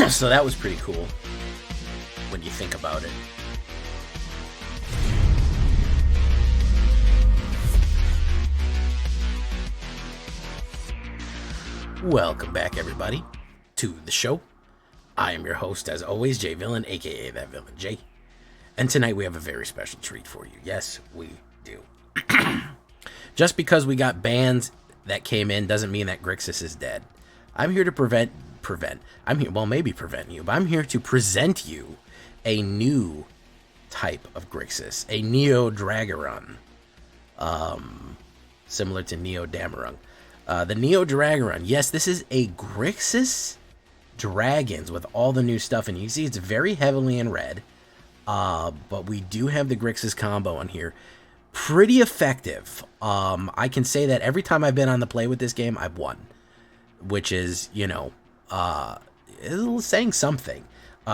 So that was pretty cool when you think about it. Welcome back, everybody, to the show. I am your host, as always, Jay Villain, aka That Villain Jay. And tonight we have a very special treat for you. Yes, we do. Just because we got bans that came in doesn't mean that Grixis is dead. I'm here to prevent you, but I'm here to present you a new type of Grixis, a Neo Dragaron, similar to Neo Damarung. The Neo Dragaron, yes, this is a Grixis Dragons with all the new stuff, and you see it's very heavily in red, but we do have the Grixis combo on here. Pretty effective. I can say that every time I've been on the play with this game, I've won, which is, saying something.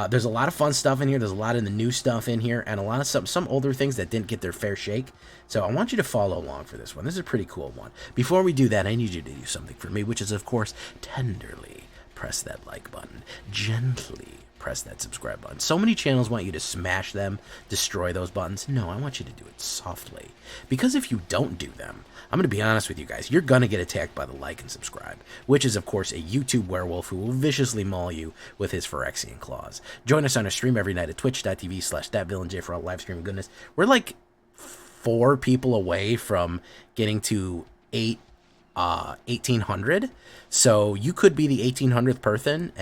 There's a lot of fun stuff in here. There's a lot of the new stuff in here, and a lot of some older things that didn't get their fair shake. So I want you to follow along for this one. This is a pretty cool one. Before we do that, I need you to do something for me, which is, of course, tenderly press that like button. Gently press that subscribe button. So many channels want you to smash them, destroy those buttons. No, I want you to do it softly. Because if you don't do them, I'm going to be honest with you guys, you're going to get attacked by the like and subscribe, which is, of course, a YouTube werewolf who will viciously maul you with his Phyrexian claws. Join us on our stream every night at twitch.tv/thatvillainj for all live streaming goodness. We're like 4 people away from getting to 1800, so you could be the 1800th person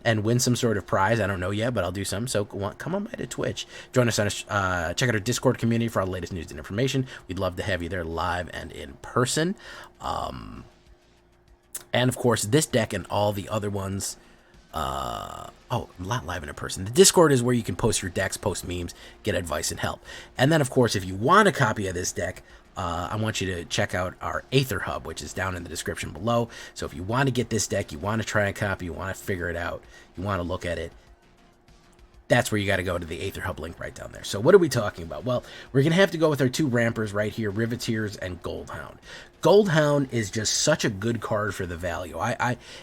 and win some sort of prize. I don't know yet, but I'll do some. So come on by to Twitch, join us on check out our Discord community for all the latest news and information. We'd love to have you there live and in person. And of course, this deck and all the other ones. Not live in person. The Discord is where you can post your decks, post memes, get advice and help. And then, of course, if you want a copy of this deck, I want you to check out our AetherHub, which is down in the description below. So if you want to get this deck, you want to try a copy, you want to figure it out, you want to look at it, that's where you got to go to the AetherHub link right down there. So what are we talking about? Well, we're going to have to go with our 2 rampers right here, Riveteers and Goldhound. Goldhound is just such a good card for the value.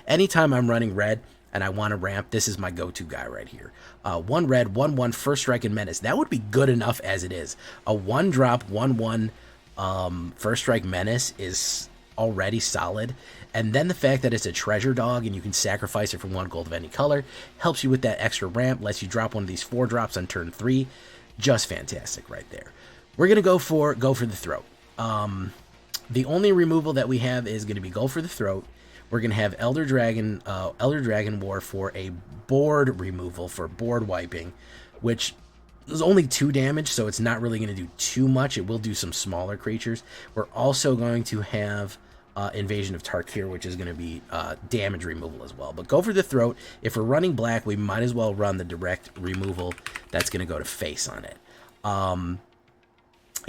Anytime I'm running red and I want to ramp, this is my go-to guy right here. 1 red, 1/1, First Strike and Menace. That would be good enough as it is. A 1-drop, 1/1 First Strike Menace is already solid. And then the fact that it's a treasure dog and you can sacrifice it for 1 gold of any color helps you with that extra ramp, lets you drop one of these 4-drops on turn 3. Just fantastic right there. We're going to go for the throat. The only removal that we have is going to be go for the throat. We're going to have Elder Dragon War for a board removal, for board wiping, which is only 2 damage, so it's not really going to do too much. It will do some smaller creatures. We're also going to have Invasion of Tarkir, which is going to be damage removal as well. But go for the throat. If we're running black, we might as well run the direct removal that's going to go to face on it.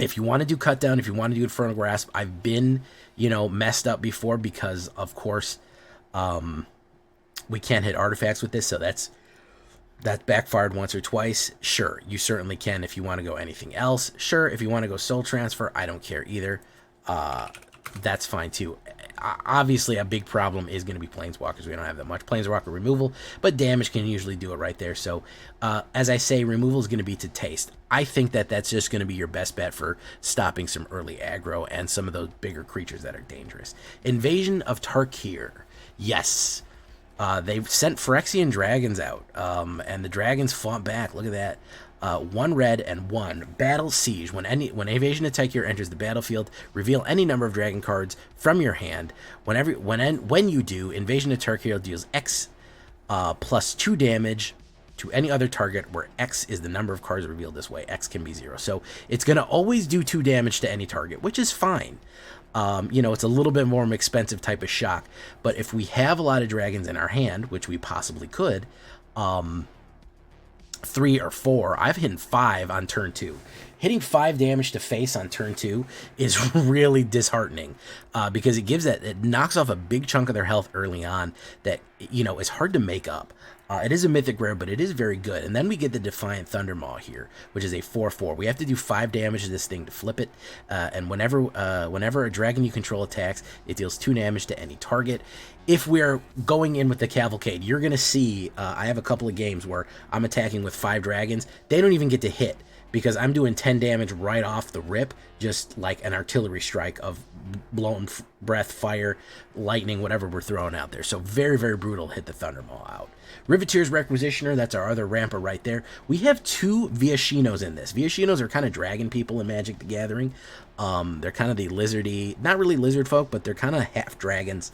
If you want to do cut down, if you want to do Infernal Grasp, I've been, messed up before because, of course, we can't hit artifacts with this, so that backfired once or twice. Sure, you certainly can if you want to go anything else. Sure, if you want to go Soul Transfer, I don't care either. That's fine too. Obviously, a big problem is going to be Planeswalkers. We don't have that much Planeswalker removal, but damage can usually do it right there. So, as I say, removal is going to be to taste. I think that that's just going to be your best bet for stopping some early aggro and some of those bigger creatures that are dangerous. Invasion of Tarkir. Yes. They've sent Phyrexian dragons out, and the dragons fought back. Look at that. 1 red and 1 Battle Siege. When Invasion of Tarkir enters the battlefield, reveal any number of dragon cards from your hand. When you do, Invasion of Tarkir deals X plus 2 damage to any other target where X is the number of cards revealed this way. X can be 0. So it's going to always do 2 damage to any target, which is fine. It's a little bit more expensive type of shock. But if we have a lot of dragons in our hand, which we possibly could, 3 or 4, I've hit 5 on turn 2. Hitting 5 damage to face on turn 2 is really disheartening because it knocks off a big chunk of their health early on that, is hard to make up. It is a mythic rare, but it is very good. And then we get the Defiant Thundermaw here, which is a 4/4. We have to do 5 damage to this thing to flip it. And whenever a dragon you control attacks, it deals 2 damage to any target. If we're going in with the Cavalcade, you're going to see, I have a couple of games where I'm attacking with 5 dragons. They don't even get to hit, because I'm doing 10 damage right off the rip, just like an artillery strike of blown breath, fire, lightning, whatever we're throwing out there. So very, very brutal to hit the Thundermaw out. Riveteer's Requisitioner, that's our other ramper right there. We have 2 Viashinos in this. Viashinos are kind of dragon people in Magic the Gathering. They're kind of the lizardy, not really lizard folk, but they're kind of half dragons.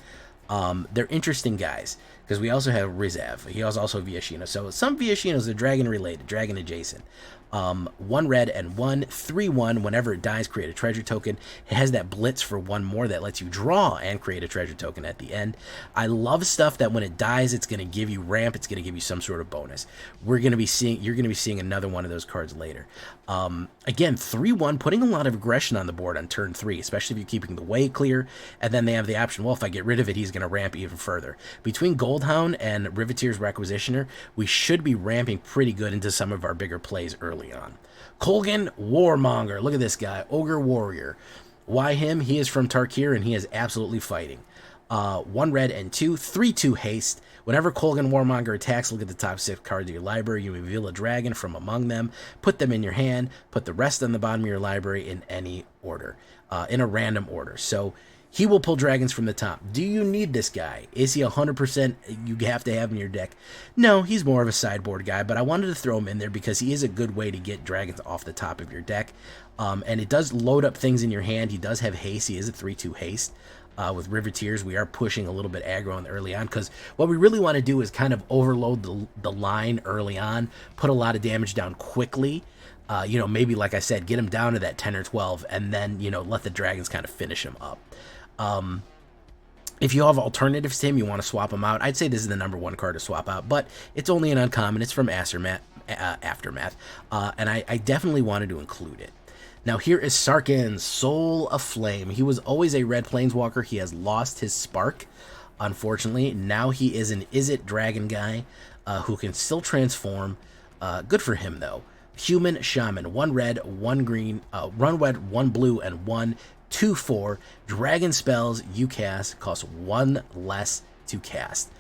They're interesting guys, because we also have Rizav. He was also Viashino. So some Viashinos are dragon related, dragon adjacent. 1 red and 1 3/1. Whenever it dies, create a treasure token. It has that blitz for 1 more that lets you draw and create a treasure token at the end. I love stuff that when it dies, it's going to give you ramp. It's going to give you some sort of bonus. You're going to be seeing another one of those cards later. Again, 3/1, putting a lot of aggression on the board on turn 3, especially if you're keeping the way clear. And then they have the option, well, if I get rid of it, he's going to ramp even further. Between Goldhound and Riveteer's Requisitioner, we should be ramping pretty good into some of our bigger plays early on. Kolgan Warmonger. Look at this guy. Ogre Warrior. Why him? He is from Tarkir, and he is absolutely fighting. 1 red and 2. 3/2 haste. Whenever Kolgan Warmonger attacks, look at the top 6 cards of your library. You reveal a dragon from among them. Put them in your hand. Put the rest on the bottom of your library in any order. In a random order. So he will pull dragons from the top. Do you need this guy? Is he 100% you have to have in your deck? No, he's more of a sideboard guy, but I wanted to throw him in there because he is a good way to get dragons off the top of your deck. And it does load up things in your hand. He does have haste. He is a 3/2 haste. With Riveteers, we are pushing a little bit aggro on the early on, because what we really want to do is kind of overload the line early on, put a lot of damage down quickly. Maybe, like I said, get him down to that 10 or 12, and then, let the dragons kind of finish him up. If you have alternatives to him, you want to swap him out, I'd say this is the #1 card to swap out, but it's only an uncommon. It's from Aftermath, and I definitely wanted to include it. Now here is Sarkhan, Soul Aflame. He was always a red planeswalker. He has lost his spark, unfortunately. Now he is an Izzet dragon guy who can still transform. Good for him, though. Human Shaman, 1 red, 1 green, 1 red, 1 blue, and 1 2/4. Dragon spells you cast cost 1 less to cast.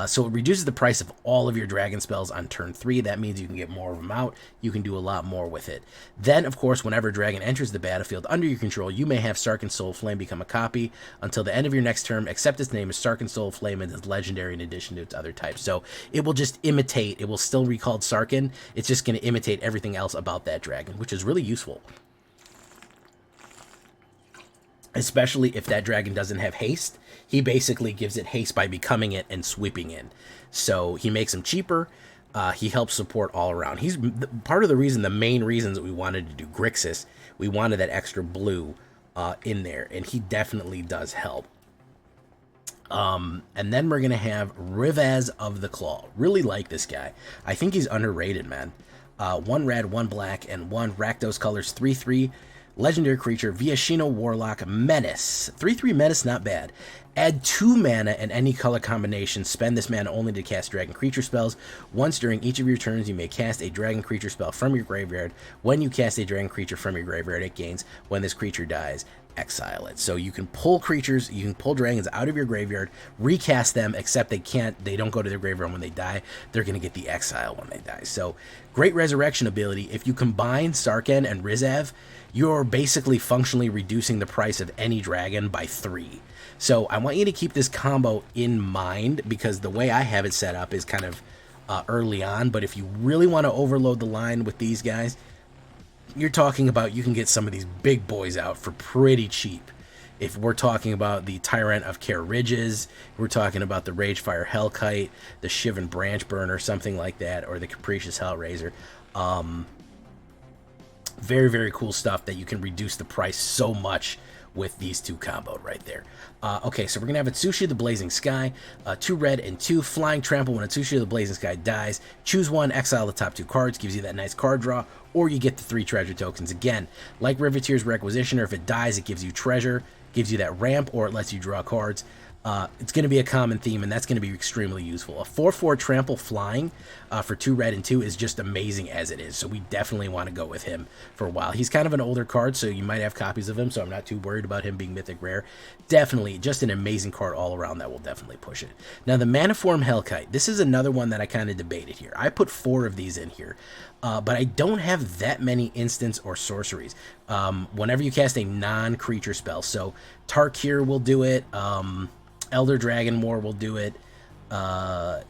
So it reduces the price of all of your dragon spells on turn 3. That means you can get more of them out. You can do a lot more with it. Then, of course, whenever a dragon enters the battlefield under your control, you may have Sarkhan Soul Flame become a copy until the end of your next turn, except its name is Sarkhan Soul Flame and is legendary in addition to its other types. So it will just imitate. It will still be called Sarkhan. It's just going to imitate everything else about that dragon, which is really useful. Especially if that dragon doesn't have haste. He basically gives it haste by becoming it and sweeping in. So he makes him cheaper. He helps support all around. He's part of the main reasons that we wanted to do Grixis. We wanted that extra blue in there, and he definitely does help. And then we're going to have Rivaz of the Claw. Really like this guy. I think he's underrated, man. 1 red, 1 black, and 1 Rakdos colors, 3/3. Legendary creature, Viashino Warlock, Menace. 3/3 Menace, not bad. Add 2 mana in any color combination. Spend this mana only to cast dragon creature spells. Once during each of your turns, you may cast a dragon creature spell from your graveyard. When you cast a dragon creature from your graveyard, it gains. When this creature dies, exile it. So you can pull creatures, you can pull dragons out of your graveyard, recast them, except they don't go to their graveyard when they die. They're going to get the exile when they die. So great resurrection ability. If you combine Sarkhan and Rizav, you're basically functionally reducing the price of any dragon by 3. So I want you to keep this combo in mind, because the way I have it set up is kind of early on. But if you really want to overload the line with these guys, you're talking about you can get some of these big boys out for pretty cheap. If we're talking about the Tyrant of Care Ridges, we're talking about the Ragefire Hellkite, the Shivan Branch Burner, something like that, or the Capricious Hellraiser. Very, very cool stuff that you can reduce the price so much with these 2 comboed right there. Okay, so we're going to have Atsushi the Blazing Sky, 2 red and 2 Flying Trample. When Atsushi the Blazing Sky dies, choose 1, exile the top 2 cards, gives you that nice card draw, or you get the 3 treasure tokens. Again, like Riveteer's Requisitioner, if it dies, it gives you treasure, gives you that ramp, or it lets you draw cards. It's going to be a common theme, and that's going to be extremely useful. A 4/4 trample flying for 2 red and 2 is just amazing as it is, so we definitely want to go with him for a while. He's kind of an older card, so you might have copies of him, so I'm not too worried about him being mythic rare. Definitely, just an amazing card all around that will definitely push it. Now, the Maniform Hellkite. This is another one that I kind of debated here. I put 4 of these in here, but I don't have that many instants or sorceries. Whenever you cast a non-creature spell, so Tarkir will do it, Elder Dragon War will do it,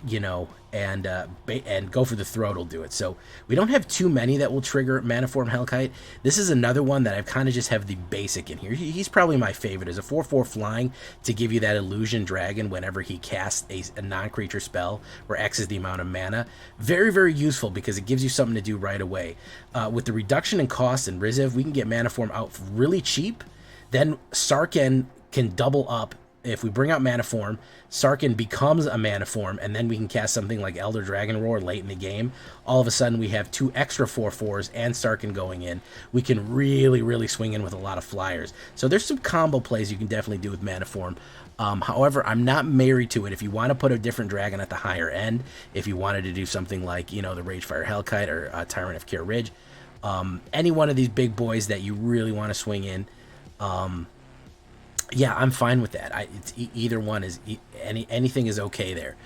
you know, and Go for the Throat will do it. So we don't have too many that will trigger Maniform Hellkite. This is another one that I kind of just have the basic in here. He's probably my favorite as a 4/4 flying to give you that illusion dragon whenever he casts a non-creature spell where X is the amount of mana. Very, very useful because it gives you something to do right away. With the reduction in cost in Rizev, we can get Maniform out really cheap. Then Sarkhan can double up. If we bring out Maniform, Sarkhan becomes a Maniform, and then we can cast something like Elder Dragon Roar late in the game. All of a sudden, we have 2 extra 4/4s and Sarkhan going in. We can really, really swing in with a lot of flyers. So there's some combo plays you can definitely do with Maniform. However, I'm not married to it. If you want to put a different dragon at the higher end, if you wanted to do something like, you know, the Ragefire Hellkite or Tyrant of Kier Ridge, any one of these big boys that you really want to swing in, yeah, I'm fine with that. It's either one is anything is okay there,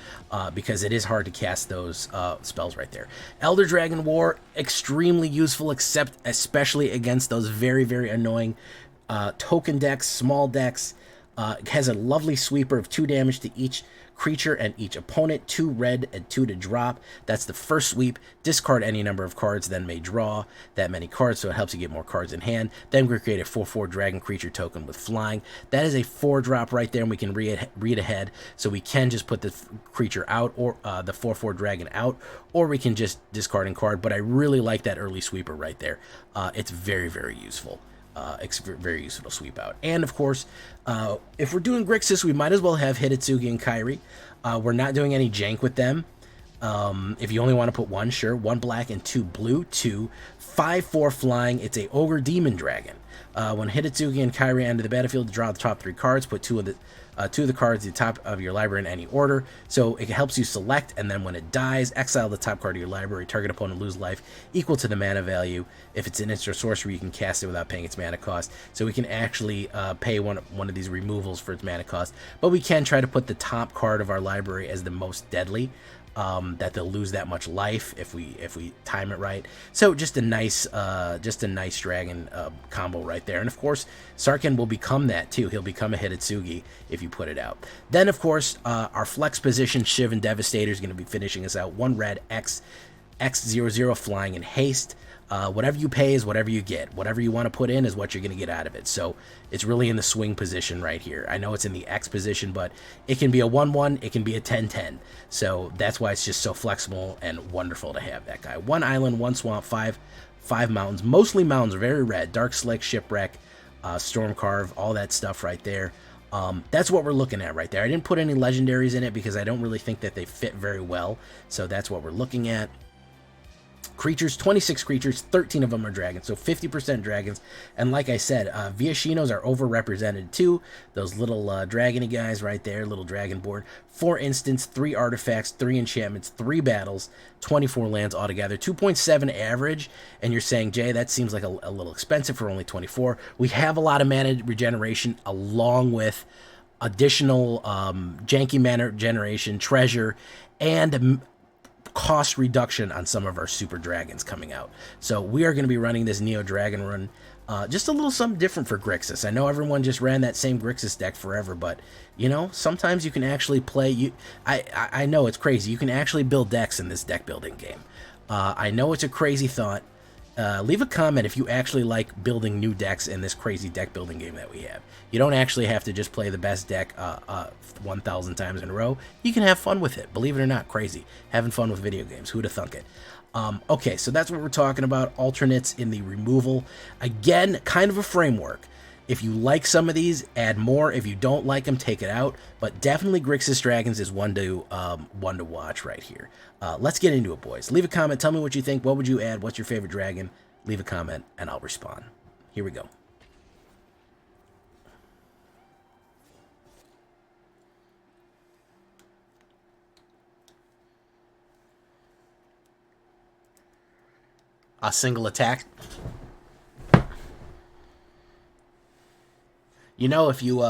because it is hard to cast those spells right there. Elder Dragon War, extremely useful, especially against those very, very annoying token decks, small decks. It has a lovely sweeper of 2 damage to each creature and each opponent, 2 red and 2 to drop. That's the first sweep. Discard any number of cards, then may draw that many cards, so it helps you get more cards in hand. Then we create a 4/4 dragon creature token with flying. That is a 4-drop right there, and we can read ahead, so we can just put the creature out, or the 4/4 dragon out, or we can just discard and card, but I really like that early sweeper right there. It's very, very useful. It's very useful to sweep out. And, of course, if we're doing Grixis, we might as well have Hidetsugi and Kairi. We're not doing any jank with them. If you only want to put 1, sure. 1 black and 2 blue. 2, 5/4 flying. It's a Ogre Demon Dragon. When Hidetsugi and Kairi enter the battlefield, draw the top 3 cards. Put 2 of the cards at the top of your library in any order. So it helps you select, and then when it dies, exile the top card of your library. Target opponent lose life equal to the mana value. If it's an instant or sorcery, you can cast it without paying its mana cost. So we can actually pay one of these removals for its mana cost. But we can try to put the top card of our library as the most deadly. That they'll lose that much life if we time it right. So just a nice dragon combo right there. And of course, Sarkhan will become that too. He'll become a Hidetsugi if you put it out. Then of course, our flex position Shiv and Devastator is going to be finishing us out. 1 red X00 flying in haste. Whatever you pay is whatever you get. Whatever you want to put in is what you're going to get out of it. So it's really in the swing position right here. I know it's in the X position, but it can be a 1/1, it can be a 10/10. So that's why it's just so flexible and wonderful to have that guy. 1 island, 1 swamp, 5 mountains. Mostly mountains are very red. Dark Slick, Shipwreck, Stormcarve, all that stuff right there. That's what we're looking at right there. I didn't put any legendaries in it because I don't really think that they fit very well. So that's what we're looking at. Creatures, 26 creatures, 13 of them are dragons, so 50% dragons. And like I said, Viashinos are overrepresented too. Those little dragony guys right there, little dragon board. 4 instants, 3 artifacts, 3 enchantments, 3 battles, 24 lands altogether. 2.7 average, and you're saying, Jay, that seems like a little expensive for only 24. We have a lot of mana regeneration along with additional janky mana generation, treasure, and cost reduction on some of our super dragons coming out. So we are going to be running this Neo Dragon run, just a little something different for Grixis. I know everyone just ran that same Grixis deck forever, but you know, sometimes you can actually play. I know it's crazy. You can actually build decks in this deck building game. I know it's a crazy thought. Leave a comment if you actually like building new decks in this crazy deck building game that we have. You don't actually have to just play the best deck 1,000 times in a row. You can have fun with it. Believe it or not, crazy. Having fun with video games. Who'd have thunk it? Okay, so that's what we're talking about. Alternates in the removal. Again, kind of a framework. If you like some of these, add more. If you don't like them, take it out. But definitely Grixis Dragons is one to watch right here. Let's get into it, boys. Leave a comment. Tell me what you think. What would you add? What's your favorite dragon? Leave a comment, and I'll respond. Here we go. A single attack. You know, if you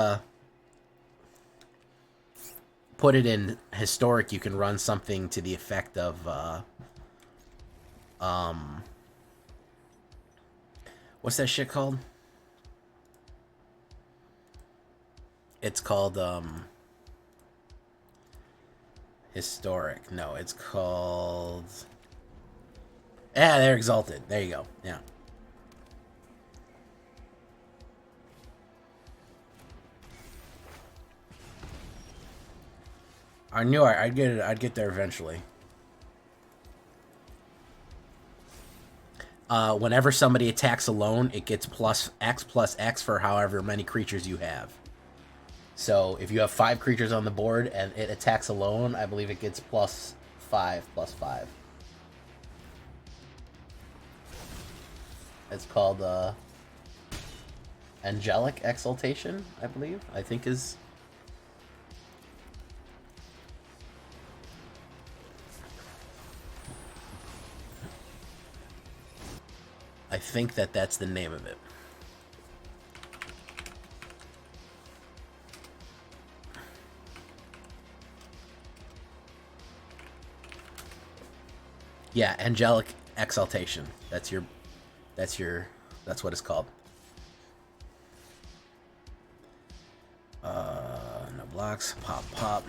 put it in historic, you can run something to the effect of what's that shit called? It's called historic. No, it's called they're exalted. There you go. Yeah. I knew I'd get it. I'd get there eventually. Whenever somebody attacks alone, it gets plus X for however many creatures you have. So if you have 5 creatures on the board and it attacks alone, I believe it gets +5. It's called Angelic Exaltation, I believe. I think is. I think that's the name of it. Yeah, Angelic Exaltation. That's what it's called. No blocks. Pop.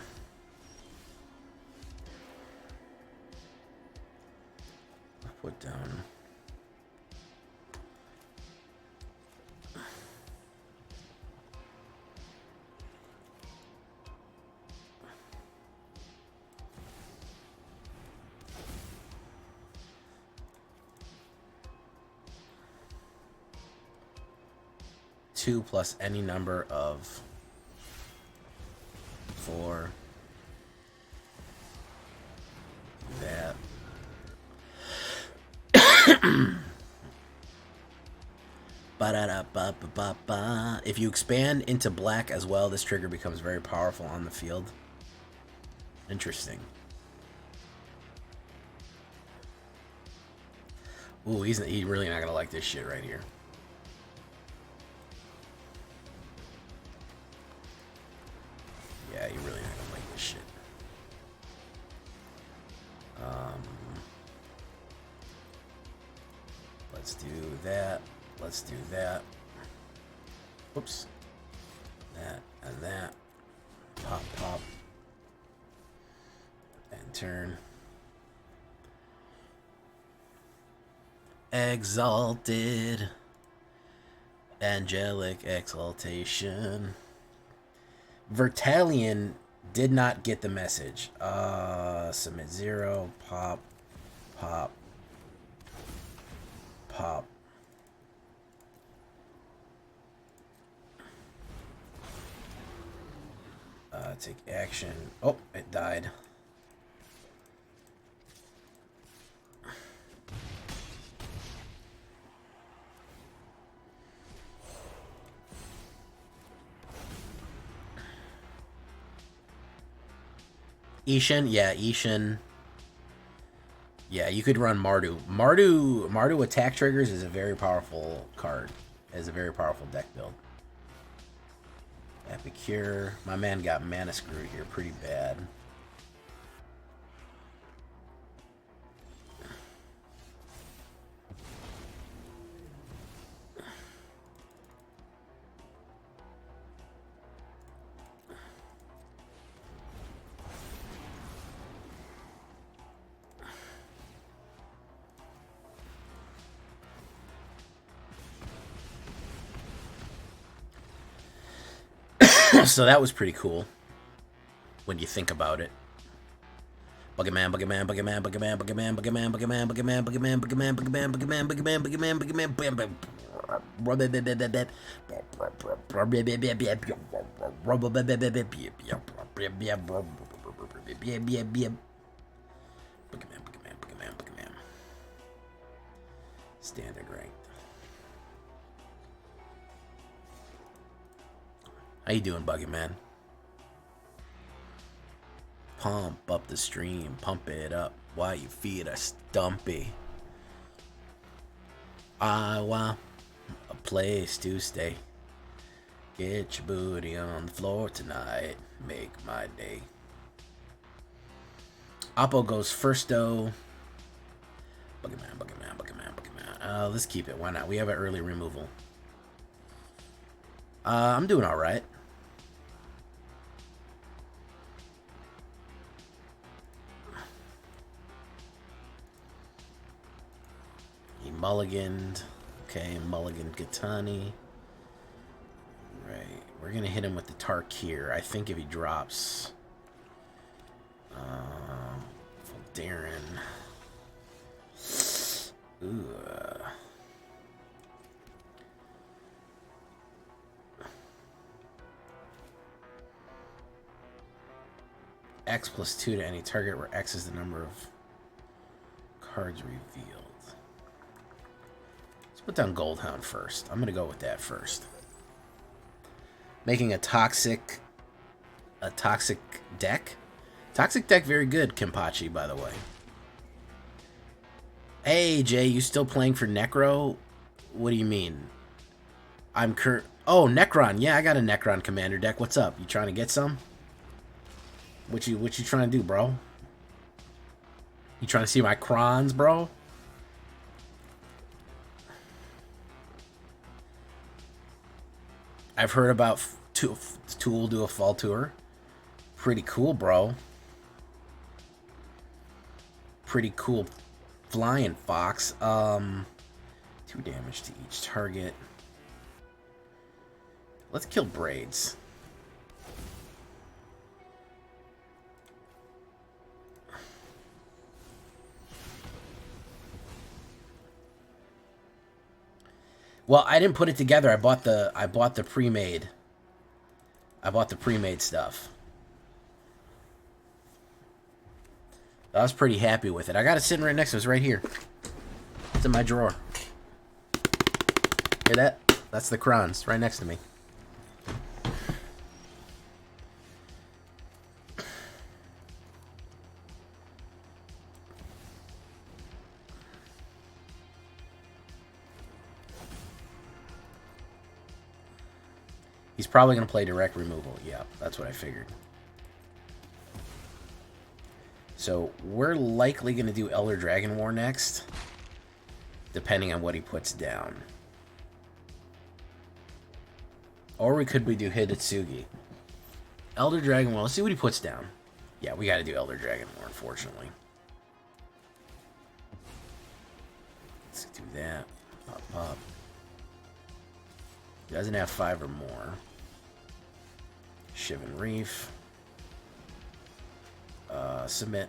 Put down. Two plus any number of 4. That. Ba-da-da-ba-ba-ba-ba. If you expand into black as well, this trigger becomes very powerful on the field. Interesting. Ooh, he's really not gonna like this shit right here. Yeah, you're really not gonna like this shit. Let's do that. Let's do that. Oops. That and that. Pop. And turn. Exalted. Angelic Exaltation. Vertalion did not get the message. Submit 0. Pop. Take action. Oh, it died. Ishin, yeah, Ishin. Yeah, you could run Mardu. Mardu attack triggers is a very powerful card. Is a very powerful deck build. Epicure. My man got mana screwed here pretty bad. So that was pretty cool when you think about it. Buggerman. Standard ranked. How you doing, Buggy Man? Pump up the stream, pump it up while you feed a stumpy. I want a place to stay. Get your booty on the floor tonight. Make my day. Oppo goes first, though. Boogeyman, Boogeyman, Boogeyman, Boogeyman. Let's keep it. Why not? We have an early removal. I'm doing all right. He mulliganed. Okay, mulligan Gatani. Right. We're going to hit him with the Tarkir. I think if he drops... Darren. Ooh. X plus 2 to any target where X is the number of cards revealed. Let's put down Goldhound first. I'm going to go with that first. Making a toxic deck. Toxic deck, very good, Kenpachi, by the way. Hey, Jay, you still playing for Necro? What do you mean? Oh, Necron. Yeah, I got a Necron Commander deck. What's up? You trying to get some? What you trying to do, bro? You trying to see my crons, bro? I've heard about Tool do a fall tour. Pretty cool, bro. Pretty cool flying fox. 2 damage to each target. Let's kill Braids. Well, I didn't put it together. I bought the pre-made. I bought the pre-made stuff. I was pretty happy with it. I got it sitting right next to us, right here. It's in my drawer. Hear that? That's the crons, right next to me. He's probably going to play direct removal. Yeah, that's what I figured. So we're likely going to do Elder Dragon War next, depending on what he puts down. Or we could do Hidetsugi. Elder Dragon War, let's see what he puts down. Yeah, we got to do Elder Dragon War, unfortunately. Let's do that. Pop, pop. He doesn't have 5 or more. Shivan Reef. Submit.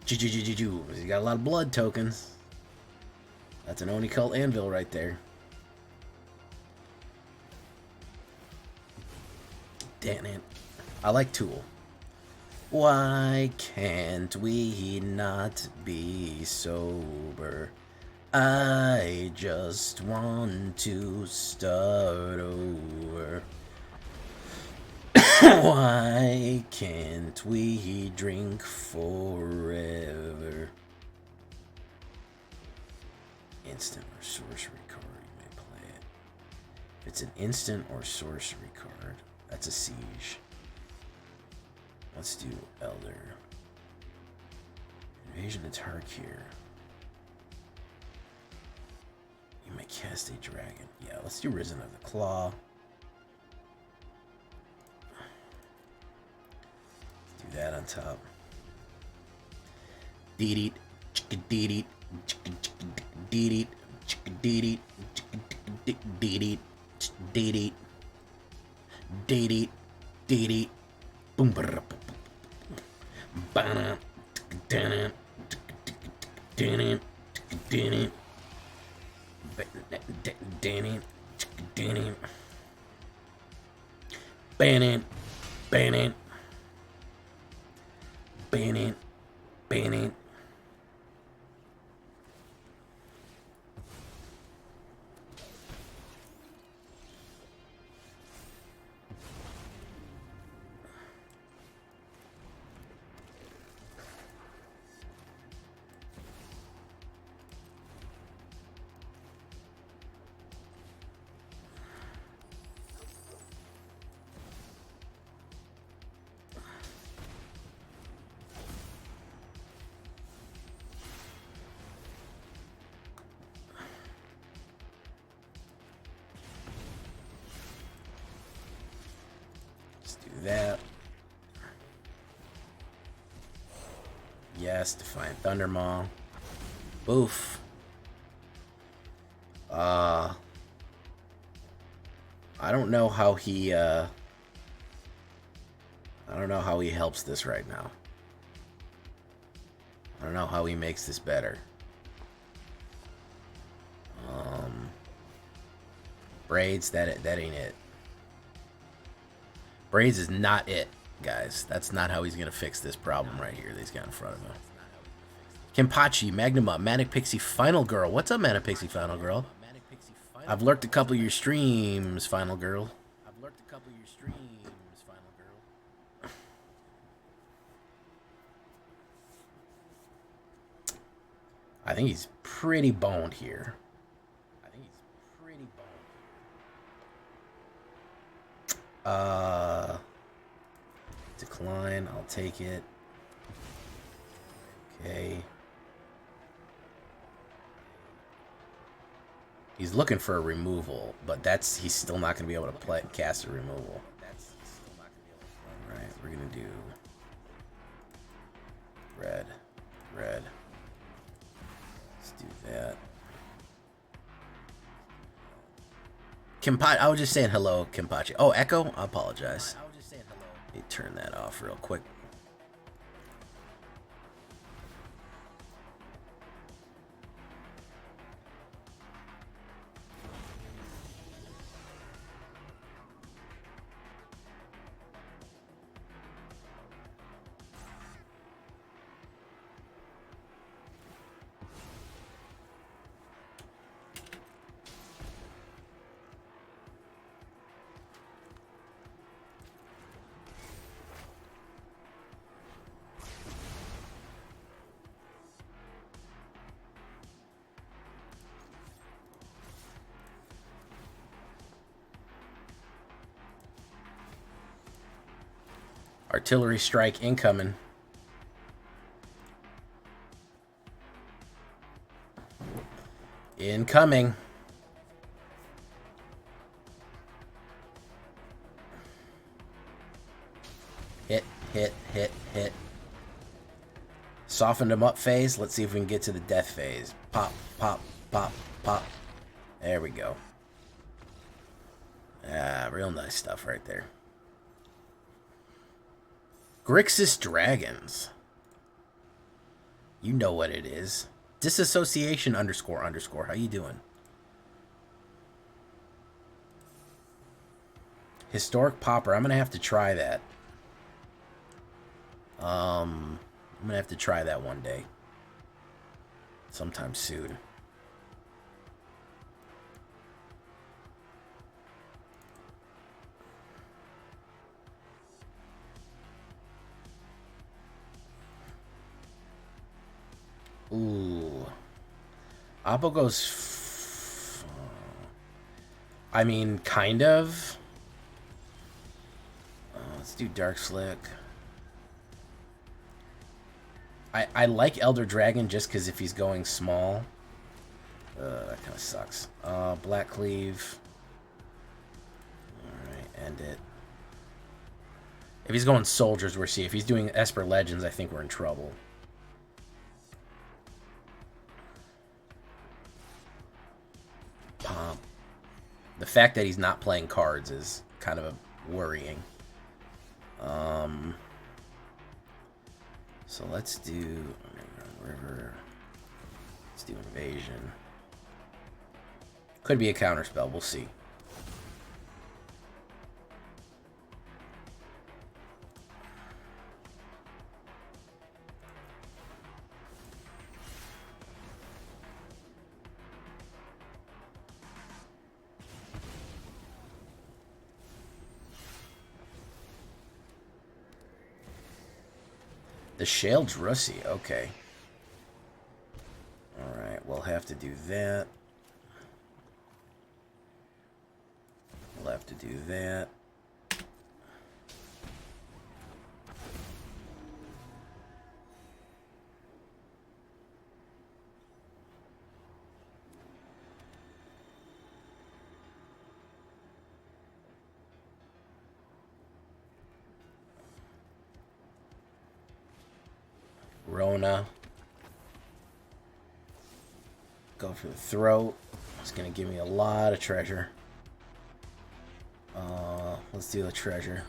He got a lot of blood tokens. That's an Oni Cult Anvil right there. Damn it. I like Tool. Why can't we not be sober? I just want to start over. Why can't we drink forever? Instant or sorcery card, you may play it. If it's an instant or sorcery card, that's a siege. Let's do Elder. Invasion of Tarkir. You may cast a dragon. Yeah, let's do Risen of the Claw. Let's do that on top. Deet deet deet deet deet deet deet boom Banana, dana, dana, dana, dana, dana, Bannon, Bannon, Bannon, Bannon. Yes, Defiant Thundermaw. Boof. I don't know how he, I don't know how he helps this right now. I don't know how he makes this better. Braids, that ain't it. Braids is not it, guys. That's not how he's going to fix this problem right here that he's got in front of him. Kimpachi, Magnum Up, Manic Pixie Final Girl. What's up, Manic Pixie Final Girl? I've lurked a couple of your streams, Final Girl. I think he's pretty boned here. Decline. I'll take it. Okay. He's looking for a removal, but he's still not going to be able to cast a removal. Alright, we're going to do red. Red. Let's do that. I was just saying hello, Kimpachi. Oh, Echo? I apologize. Let me turn that off real quick. Artillery strike incoming. Incoming. Hit, hit, hit, hit. Softened him up phase. Let's see if we can get to the death phase. Pop, pop, pop, pop. There we go. Ah, real nice stuff right there. Grixis Dragons. You know what it is. Disassociation underscore underscore. How you doing? Historic Popper. I'm going to have to try that. I'm going to have to try that one day. Sometime soon. Ooh. Oppo goes... I mean, kind of. Let's do Dark Slick. I like Elder Dragon just because if he's going small. That kind of sucks. Black Cleave. Alright, end it. If he's going Soldiers, we're see. If he's doing Esper Legends, I think we're in trouble. Pomp. The fact that he's not playing cards is kind of worrying. So let's do River. Let's do Invasion. Could be a counterspell. We'll see. The Shale Drussi, okay. Alright, we'll have to do that. We'll have to do that. Rona. Go for the throat. It's gonna give me a lot of treasure. Let's do the treasure.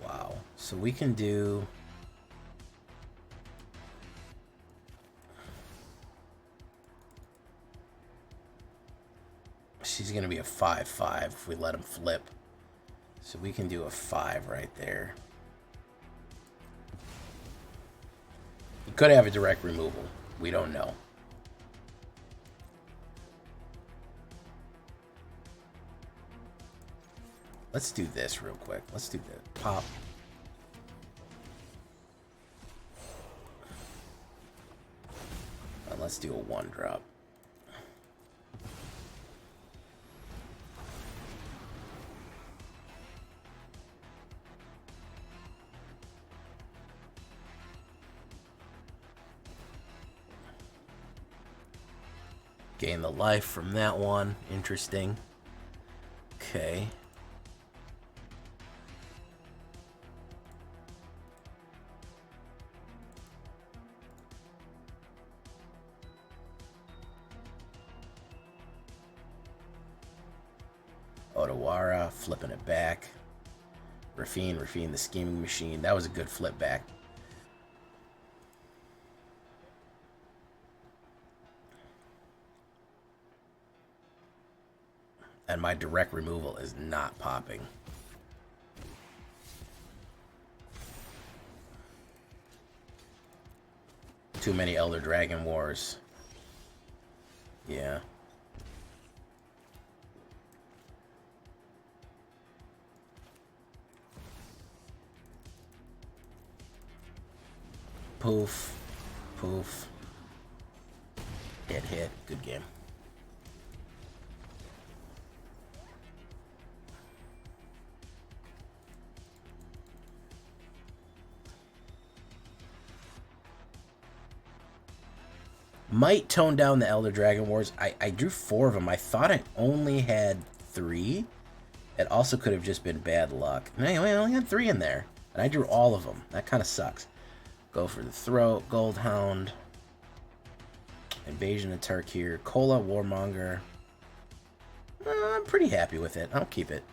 Wow. So we can do... She's gonna be a 5/5 if we let him flip. So we can do a 5 right there. He could have a direct removal. We don't know. Let's do this real quick. Let's do the pop. And let's do a 1-drop. Gain the life from that one. Interesting. Okay. Otawara flipping it back. Rafine the scheming machine. That was a good flip back. And my direct removal is not popping. Too many Elder Dragon Wars. Yeah. Poof. Poof. Hit. Good game. Might tone down the Elder Dragon Wars. I drew 4 of them. I thought I only had 3. It also could have just been bad luck. Anyway, I only had 3 in there. And I drew all of them. That kind of sucks. Go for the throat. Gold Hound. Invasion of Tarkir. Cola Warmonger. I'm pretty happy with it. I'll keep it.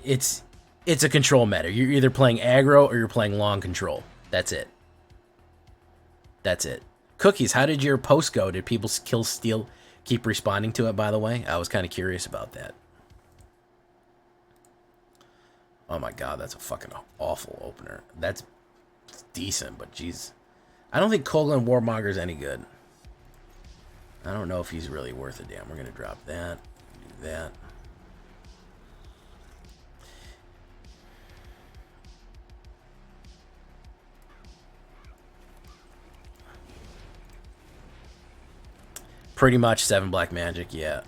It's a control meta. You're either playing aggro or you're playing long control. That's it. That's it. Cookies, how did your post go? Did people kill steal keep responding to it, by the way? I was kind of curious about that. Oh my god, that's a fucking awful opener. That's decent, but jeez. I don't think Koglin Warmonger's any good. I don't know if he's really worth a damn. We're going to drop that. Do that. Pretty much 7 black magic, yeah.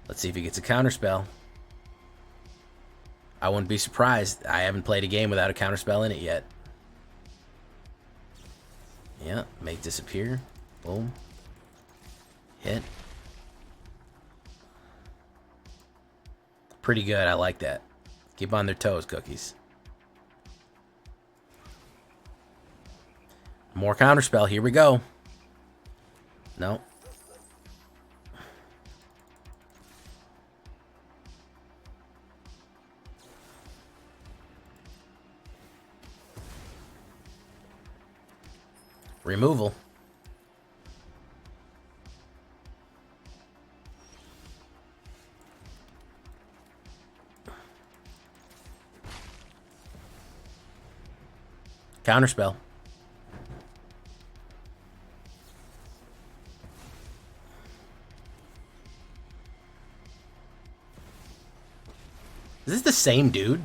Let's see if he gets a counterspell. I wouldn't be surprised. I haven't played a game without a counterspell in it yet. Yeah, make disappear. Boom. Hit. Pretty good, I like that. Keep on their toes, Cookies. More counterspell. Here we go. No. Removal. Counterspell. Is this the same dude?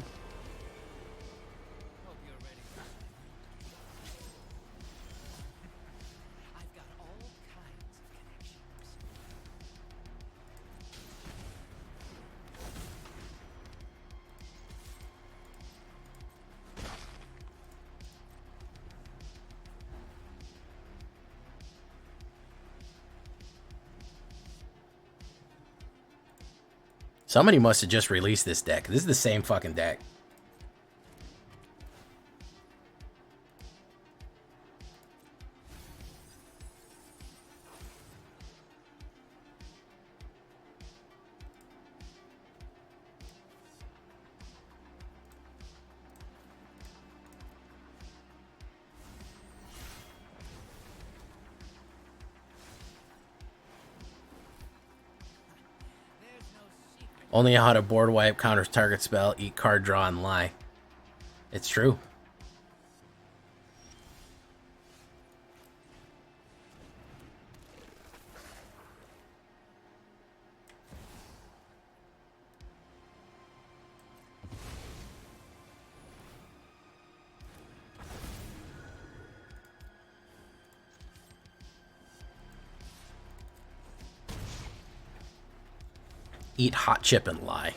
Somebody must have just released this deck. This is the same fucking deck. Only how to board wipe, counters target spell, eat card draw, and lie. It's true. Eat hot chip and lie.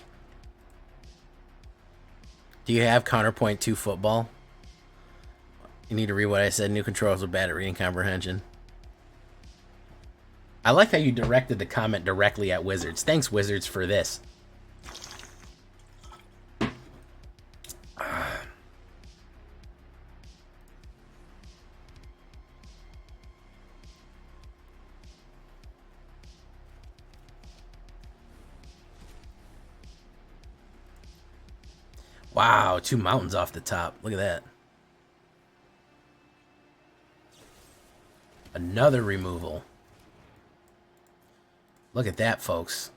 Do you have Counterpoint 2 football? You need to read what I said. New controls are bad at reading comprehension. I like how you directed the comment directly at Wizards. Thanks, Wizards, for this. Wow, 2 mountains off the top. Look at that. Another removal. Look at that, folks.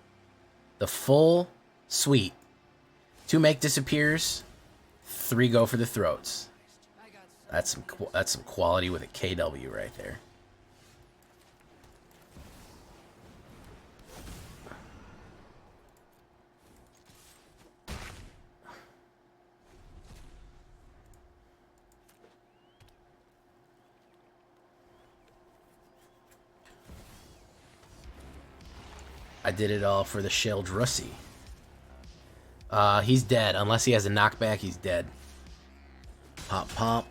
The full suite. 2 make disappears. 3 go for the throats. That's some quality with a KW right there. I did it all for the Sheldrussi. He's dead. Unless he has a knockback, he's dead. Pop, pop.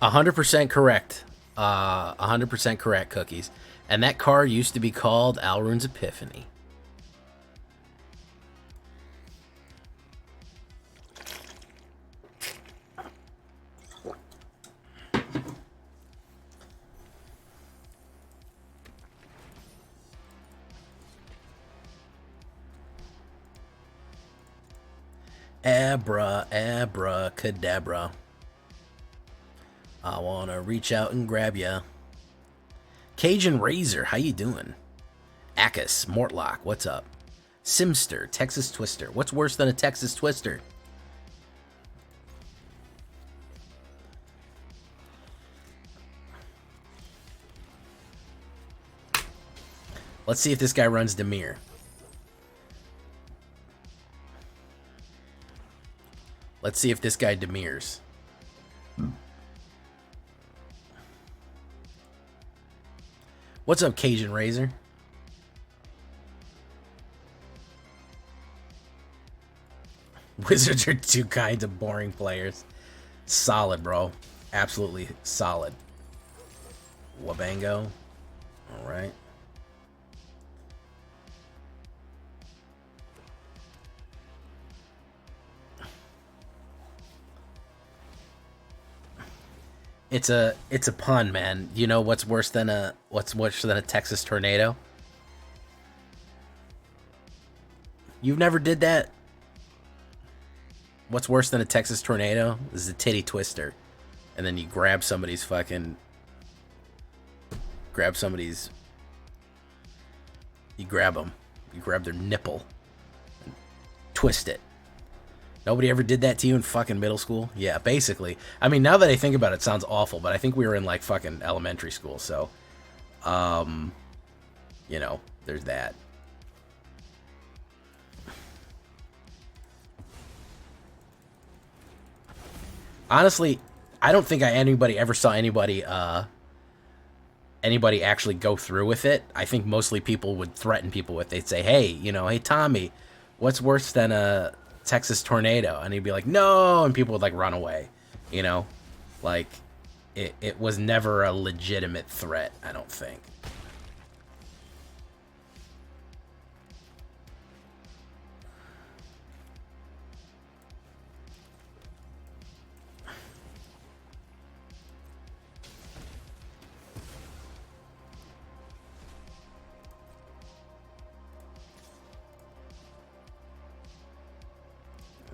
%100% correct. 100% correct, Cookies. And that card used to be called Alrund's Epiphany. Abra, abra, cadabra. I wanna reach out and grab ya. Cajun Razor, how you doing? Akkus, Mortlock, what's up? Simster, Texas Twister. What's worse than a Texas Twister? Let's see if this guy runs Demir. Let's see if this guy Demirs. What's up, Cajun Razor? Wizards are 2 kinds of boring players. Solid, bro. Absolutely solid. Wabango. All right. It's a pun, man. You know what's worse than a Texas tornado? You've never did that? What's worse than a Texas tornado? This is a titty twister. And then you grab somebody's fucking you grab them. You grab their nipple and twist it. Nobody ever did that to you in fucking middle school? Yeah, basically. I mean, now that I think about it, it sounds awful, but I think we were in, like, fucking elementary school, so, you know, there's that. Honestly, I don't think anybody ever saw anybody, anybody actually go through with it. I think mostly people would threaten people with. They'd say, "Hey, hey Tommy, what's worse than a Texas tornado?" And he'd be like, "No," and people would like run away. You know, like it was never a legitimate threat. I don't think.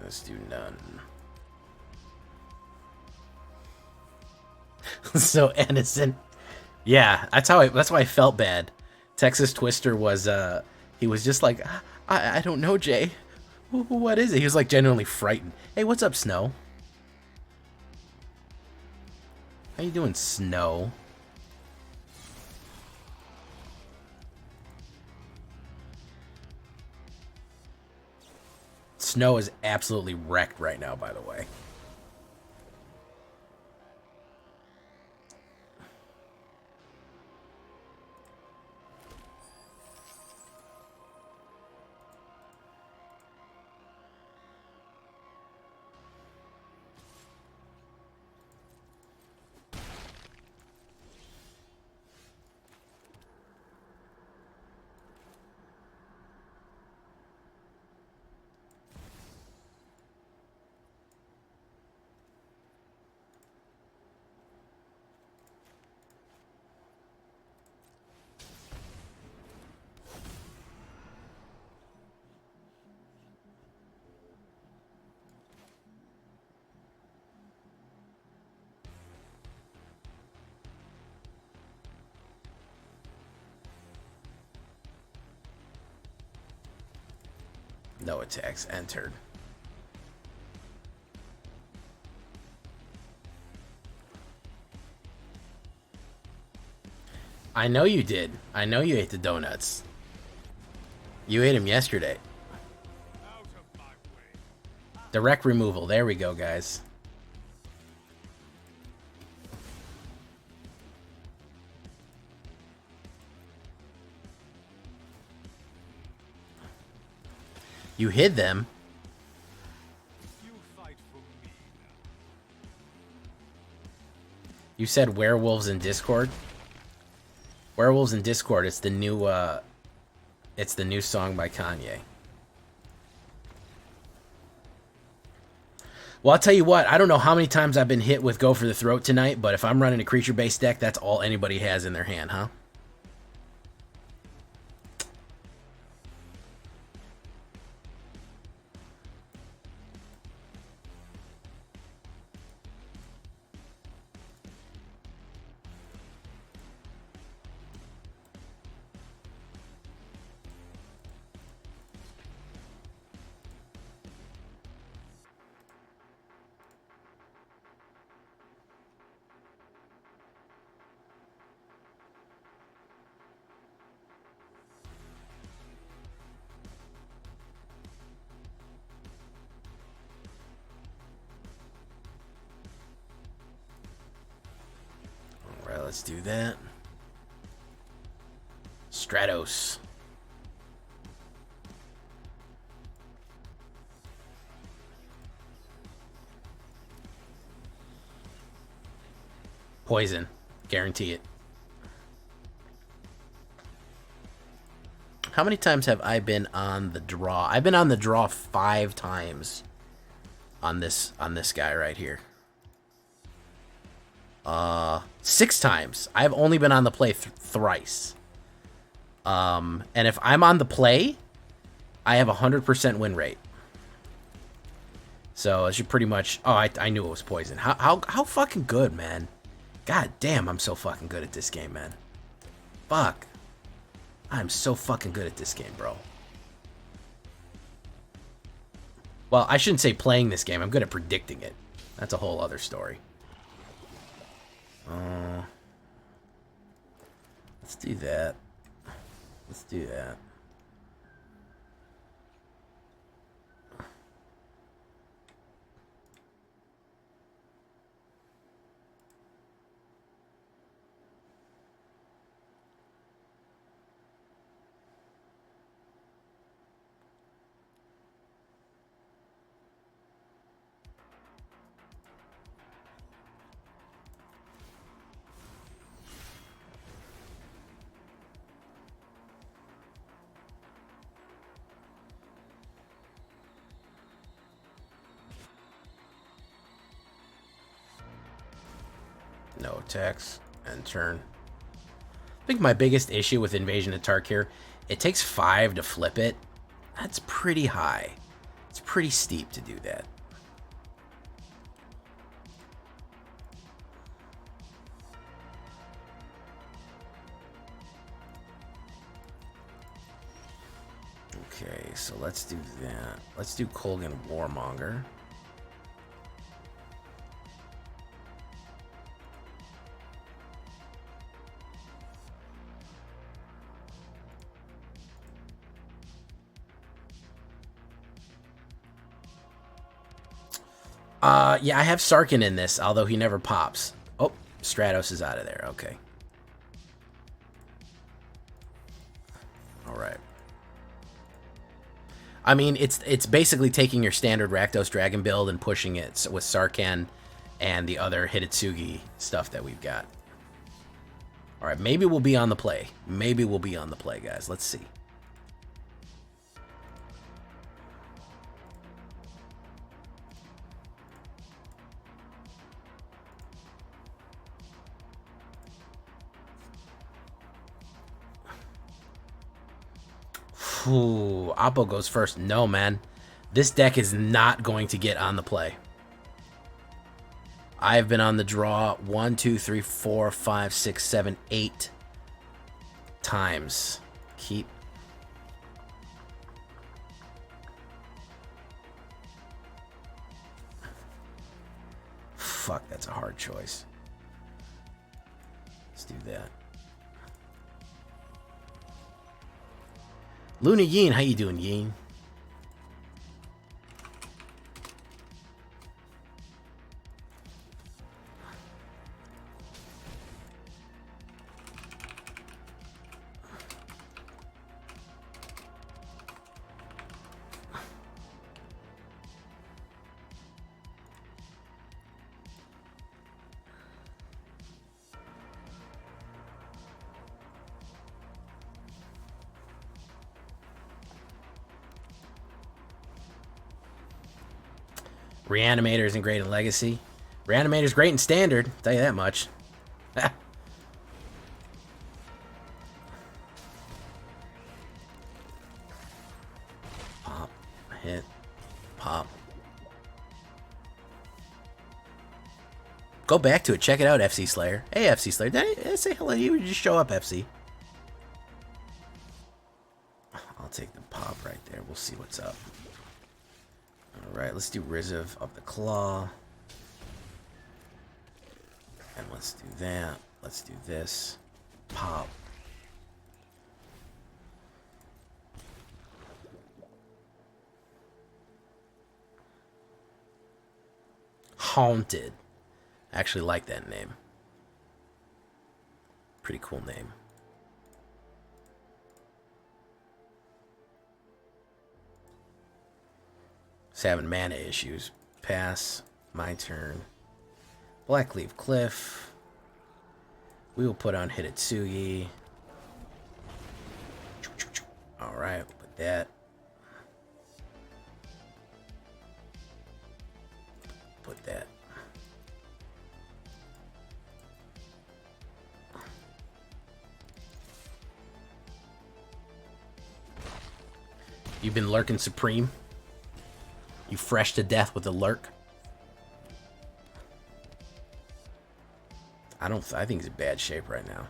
Let's do none. So innocent. Yeah, that's why I felt bad. Texas Twister was he was just like, I don't know, Jay. What is it? He was like genuinely frightened. Hey, what's up, Snow? How you doing, Snow? Snow is absolutely wrecked right now, by the way. No attacks entered. I know you did. I know you ate the donuts. You ate them yesterday. Direct removal. There we go, guys. You hid them. You said werewolves in Discord? Werewolves in Discord, it's the new song by Kanye. Well, I'll tell you what, I don't know how many times I've been hit with Go for the Throat tonight, but if I'm running a creature-based deck, that's all anybody has in their hand, huh? Let's do that. Stratos. Poison. Guarantee it. How many times have I been on the draw? I've been on the draw 5 times on this guy right here. 6 times. I've only been on the play thrice. And if I'm on the play, I have 100% win rate. So it should pretty much. Oh, I knew it was poison. How fucking good, man. God damn, I'm so fucking good at this game, man. Fuck. I'm so fucking good at this game, bro. Well, I shouldn't say playing this game. I'm good at predicting it. That's a whole other story. Let's do that. Let's do that. Tax and turn. I think my biggest issue with Invasion of Tarkir, it takes 5 to flip it. That's pretty high. It's pretty steep to do that. Okay, so let's do that. Let's do Kolgan Warmonger. Yeah, I have Sarkin in this, although he never pops. Oh, Stratos is out of there. Okay. All right. I mean, it's basically taking your standard Rakdos Dragon build and pushing it with Sarkhan and the other Hitotsugi stuff that we've got. All right, maybe we'll be on the play. Maybe we'll be on the play, guys. Let's see. Ooh, Oppo goes first. No, man. This deck is not going to get on the play. I've been on the draw 1, 2, 3, 4, 5, 6, 7, 8 times. Keep. Fuck, that's a hard choice. Let's do that. Luna Yeen, how you doing, Yeen? Reanimator isn't great in Legacy. Reanimator's great in Standard, I'll tell you that much. Pop, hit, pop. Go back to it, check it out, FC Slayer. Hey, FC Slayer, did I say hello to you or did you just show up, FC? I'll take the pop right there, we'll see what's up. Alright, let's do Rizav of the Claw. And let's do that. Let's do this. Pop. Haunted. I actually like that name. Pretty cool name. Just having mana issues. Pass. My turn. Blackleaf Cliff. We will put on Hitotsugi. Alright, put that. Put that. You've been lurking supreme. You fresh to death with a lurk. I think he's in bad shape right now.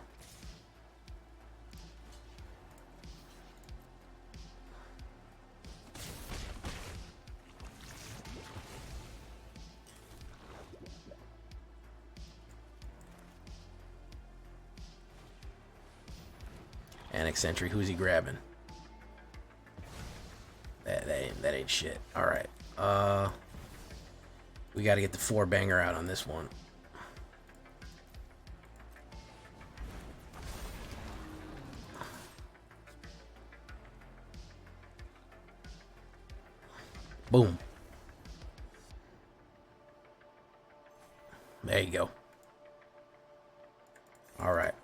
Annex entry, who's he grabbing? That ain't shit. Alright. We gotta get the 4-banger out on this one. Boom. There you go. All right.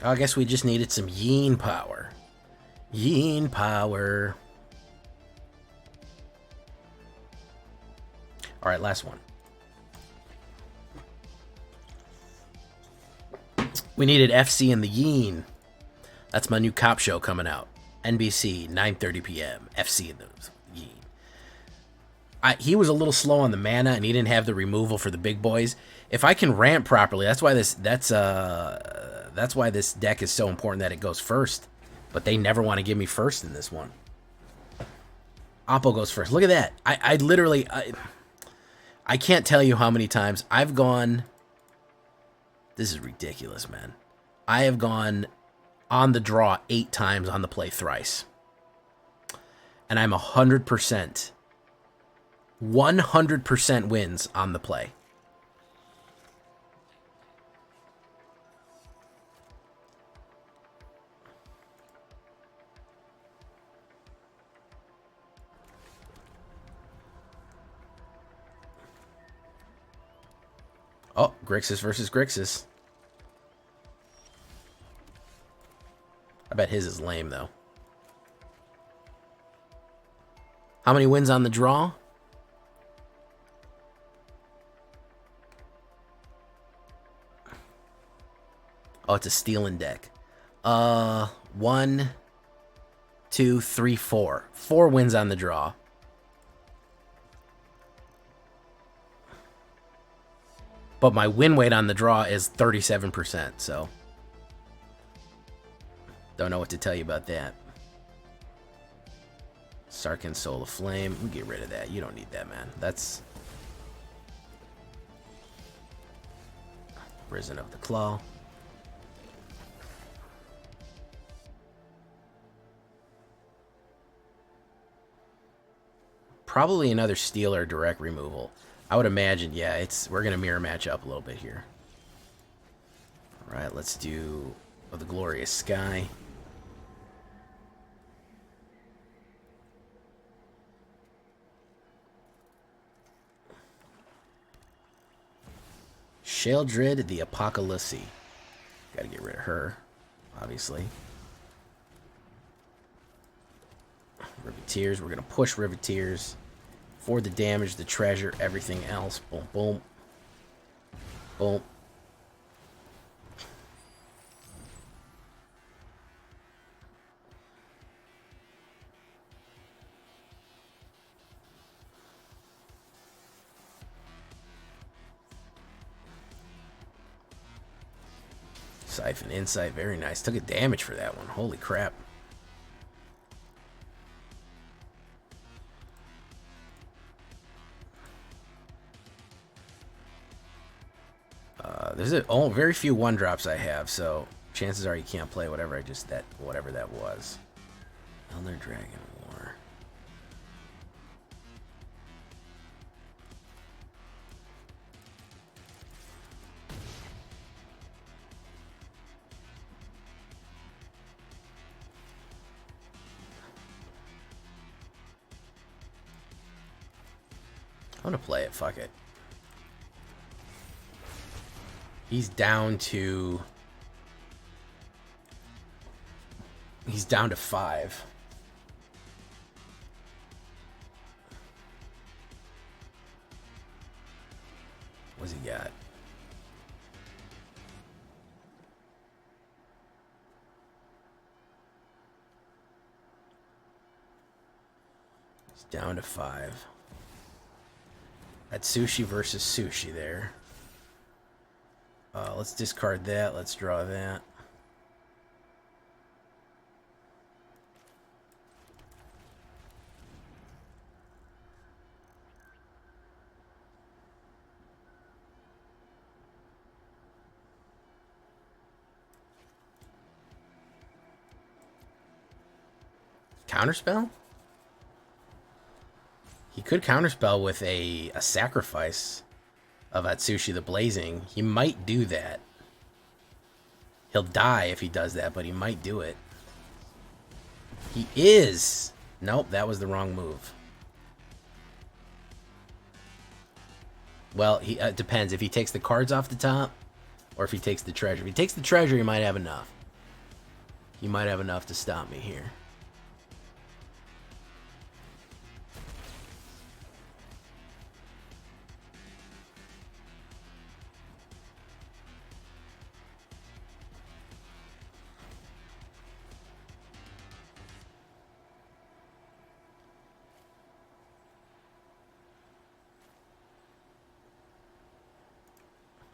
I guess we just needed some Yeen power. Yeen power. All right, last one. We needed FC in the Yeen. That's my new cop show coming out. NBC, 9:30 p.m. FC in the Yeen. He was a little slow on the mana, and he didn't have the removal for the big boys. If I can ramp properly, that's why this deck is so important that it goes first. But they never want to give me first in this one. Oppo goes first. Look at that. I literally I can't tell you how many times I've gone. This is ridiculous, man. I have gone on the draw 8 times, on the play thrice. And I'm 100% wins on the play. Oh, Grixis versus Grixis. I bet his is lame, though. How many wins on the draw? Oh, it's a stealing deck. 1, 2, 3, 4. 4 wins on the draw. But my win weight on the draw is 37%, so don't know what to tell you about that. Sarkhan Soul of Flame. We get rid of that. You don't need that, man. That's Risen of the Claw. Probably another steal or direct removal. I would imagine, yeah, we're going to mirror match up a little bit here. All right, let's do the Glorious Sky. Sheldred the Apocalypse. Got to get rid of her, obviously. Riveteers, we're going to push Riveteers. For the damage, the treasure, everything else. Boom, boom. Boom. Siphon Insight, very nice. Took a damage for that one. Holy crap. There's very few 1-drops I have, so chances are you can't play whatever whatever that was. Elder Dragon War. I'm gonna play it, fuck it. He's down to 5. What's he got? He's down to 5. That's Sushi versus Sushi there. Let's discard that. Let's draw that. Counterspell? He could counterspell with a sacrifice of Atsushi the Blazing. He might do that. He'll die if he does that, but he might do it. He is. Nope, that was the wrong move. Well, it depends if he takes the cards off the top or if he takes the treasure. If he takes the treasure, he might have enough. He might have enough to stop me here.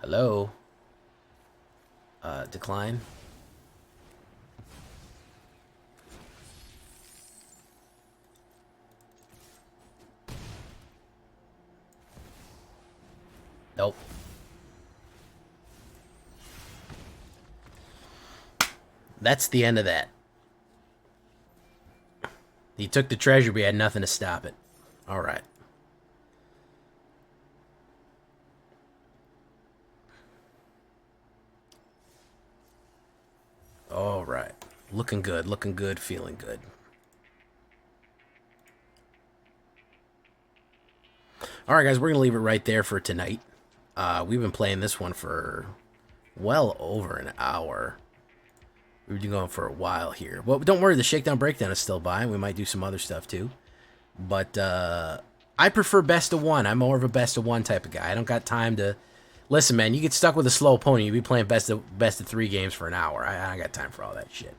Hello? Decline. Nope. That's the end of that. He took the treasure, but he had nothing to stop it. Alright. Alright. Looking good, feeling good. Alright, guys, we're going to leave it right there for tonight. We've been playing this one for well over an hour. We've been going for a while here. Well, don't worry, the Shakedown Breakdown is still by. We might do some other stuff, too. But I prefer best of one. I'm more of a best of one type of guy. I don't got time to... Listen, man, you get stuck with a slow opponent, you'll be playing best of 3 games for an hour. I got time for all that shit.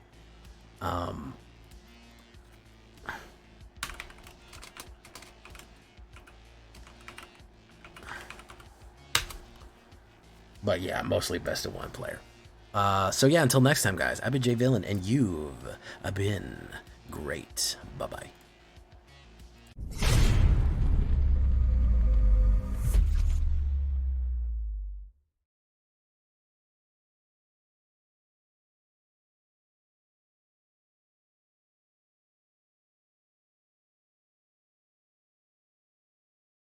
But yeah, mostly best of one player. So yeah, until next time, guys, I've been Jay Villain, and you've been great. Bye-bye.